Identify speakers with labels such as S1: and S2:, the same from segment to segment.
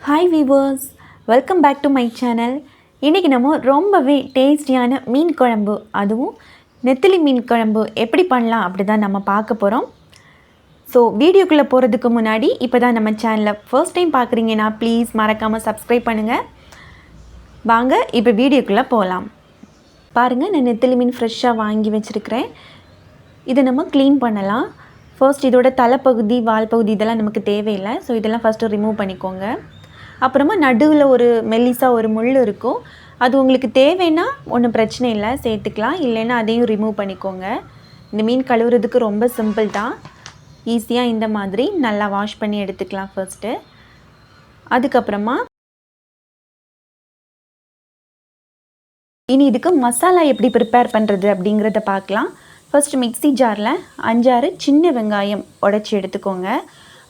S1: Hi viewers, welcome back to my channel. இன்றைக்கி நம்ம ரொம்பவே டேஸ்டியான மீன் குழம்பு, அதுவும் நெத்திலி மீன் குழம்பு எப்படி பண்ணலாம் அப்படி தான் நம்ம பார்க்க போகிறோம். ஸோ வீடியோக்குள்ளே போகிறதுக்கு முன்னாடி இப்போ தான் நம்ம சேனலை ஃபர்ஸ்ட் டைம் பார்க்குறீங்கன்னா ப்ளீஸ் மறக்காமல் சப்ஸ்கிரைப் பண்ணுங்கள். வாங்க இப்போ வீடியோக்குள்ளே போகலாம். பாருங்கள், நான் நெத்திலி மீன் ஃப்ரெஷ்ஷாக வாங்கி வச்சுருக்கிறேன். இதை நம்ம க்ளீன் பண்ணலாம். ஃபர்ஸ்ட் இதோட தலைப்பகுதி, வால் பகுதி இதெல்லாம் நமக்கு தேவையில்லை. ஸோ இதெல்லாம் ஃபஸ்ட்டு ரிமூவ் பண்ணிக்கோங்க. அப்புறமா நடுவில் ஒரு மெல்லிசாக ஒரு முள் இருக்கும். அது உங்களுக்கு தேவைன்னா ஒன்றும் பிரச்சனை இல்லை, சேர்த்துக்கலாம். இல்லைன்னா அதையும் ரிமூவ் பண்ணிக்கோங்க. இந்த மீன் கழுவுறதுக்கு ரொம்ப சிம்பிள் தான். ஈஸியாக இந்த மாதிரி நல்லா வாஷ் பண்ணி எடுத்துக்கலாம் ஃபர்ஸ்ட்டு. அதுக்கப்புறமா இனி இதுக்கு மசாலா எப்படி ப்ரிப்பேர் பண்ணுறது அப்படிங்கிறத பார்க்கலாம். ஃபர்ஸ்ட் மிக்ஸி ஜாரில் 5-6 சின்ன வெங்காயம் உடைச்சி எடுத்துக்கோங்க.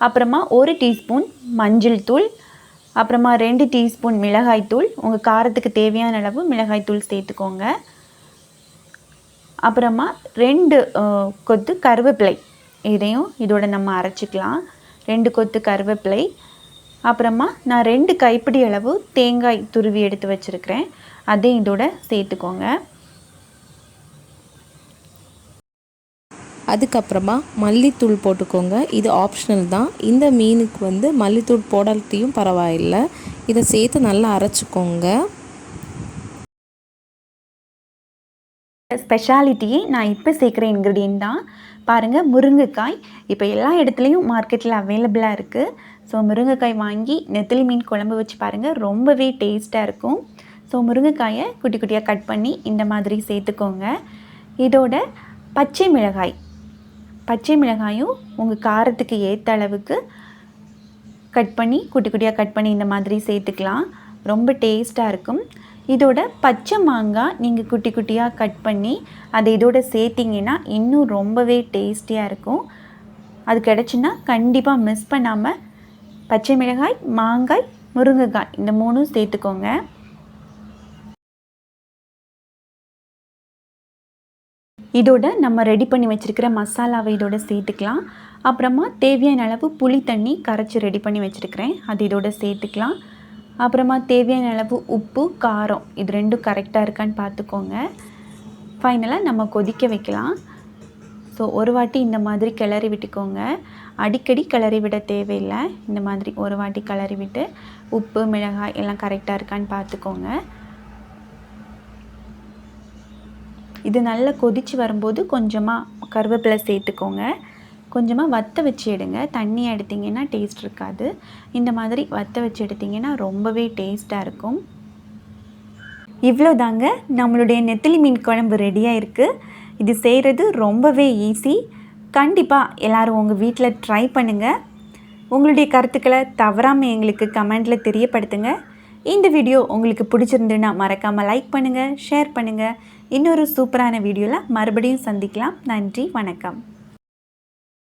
S1: அப்புறமா 1 டீஸ்பூன் மஞ்சள் தூள், அப்புறமா 2 டீஸ்பூன் மிளகாய்த்தூள், உங்கள் காரத்துக்கு தேவையான அளவு மிளகாய்த்தூள் சேர்த்துக்கோங்க. அப்புறமா 2 கொத்து கருவேப்பிலை, இதையும் இதோட நம்ம அரைச்சிக்கலாம். 2 கொத்து கருவேப்பிலை. அப்புறமா நான் 2 கைப்பிடி அளவு தேங்காய் துருவி எடுத்து வச்சுருக்கிறேன், அதையும் இதோட சேர்த்துக்கோங்க.
S2: அதுக்கப்புறமா மல்லித்தூள் போட்டுக்கோங்க. இது ஆப்ஷனல் தான். இந்த மீனுக்கு மல்லித்தூள் போடாட்டியும் பரவாயில்லை. இதை சேர்த்து நல்லா அரைச்சிக்கோங்க.
S1: ஸ்பெஷாலிட்டியே நான் இப்போ சேர்க்குற இன்க்ரீடியன்ட் தான். பாருங்கள், முருங்கைக்காய் இப்போ எல்லா இடத்துலையும் மார்க்கெட்டில் அவைலபிளாக இருக்குது. ஸோ முருங்கைக்காய் வாங்கி நெத்திலி மீன் குழம்பு வச்சு பாருங்கள், ரொம்பவே டேஸ்ட்டாக இருக்கும். ஸோ முருங்கைக்காயை குட்டி குட்டியாக கட் பண்ணி இந்த மாதிரி சேர்த்துக்கோங்க. இதோட பச்சை மிளகாயும் உங்கள் காரத்துக்கு ஏற்ற அளவுக்கு கட் பண்ணி குட்டி குட்டியாக கட் பண்ணி இந்த மாதிரி சேர்த்துக்கலாம். ரொம்ப டேஸ்ட்டாக இருக்கும். இதோட பச்சை மாங்காய் நீங்கள் குட்டி குட்டியாக கட் பண்ணி அதை இதோட சேர்த்திங்கன்னா இன்னும் ரொம்பவே டேஸ்டியாக இருக்கும். அது கிடச்சுன்னா கண்டிப்பாக மிஸ் பண்ணாமல் பச்சை மிளகாய், மாங்காய், முருங்கைக்காய் இந்த 3 சேர்த்துக்கோங்க. இதோட நம்ம ரெடி பண்ணி வச்சுருக்கிற மசாலாவை இதோட சேர்த்துக்கலாம். அப்புறமா தேவையான அளவு புளி தண்ணி கரைச்சி ரெடி பண்ணி வச்சுருக்கிறேன், அது இதோட சேர்த்துக்கலாம். அப்புறமா தேவையான அளவு உப்பு, காரம் இது 2 கரெக்டாக இருக்கான்னு பார்த்துக்கோங்க. ஃபைனலாக நம்ம கொதிக்க வைக்கலாம். ஸோ ஒரு வாட்டி இந்த மாதிரி கிளறி விட்டுக்கோங்க. அடிக்கடி கிளறி விட தேவையில்லை. இந்த மாதிரி ஒரு வாட்டி கிளறி விட்டு உப்பு, மிளகாய் எல்லாம் கரெக்டாக இருக்கான்னு பார்த்துக்கோங்க. இது நல்லா கொதித்து வரும்போது கொஞ்சமாக கருவேப்பிலை சேர்த்துக்கோங்க. கொஞ்சமாக வற்ற வச்சு எடுங்க. தண்ணியாக எடுத்திங்கன்னா டேஸ்ட் இருக்காது. இந்த மாதிரி வற்ற வச்சு எடுத்திங்கன்னா ரொம்பவே டேஸ்ட்டாக இருக்கும். இவ்வளோ தாங்க, நம்மளுடைய நெத்திலி மீன் குழம்பு ரெடியாக இருக்குது. இது செய்கிறது ரொம்பவே ஈஸி. கண்டிப்பாக எல்லோரும் உங்கள் வீட்டில் ட்ரை பண்ணுங்கள். உங்களுடைய கருத்துக்களை தவறாமல் எங்களுக்கு கமெண்டில் தெரியப்படுத்துங்க. இந்த வீடியோ உங்களுக்கு பிடிச்சிருந்துன்னா மறக்காமல் லைக் பண்ணுங்கள், ஷேர் பண்ணுங்கள். இன்னொரு சூப்பரான வீடியோவில் மறுபடியும் சந்திக்கலாம். நன்றி, வணக்கம்.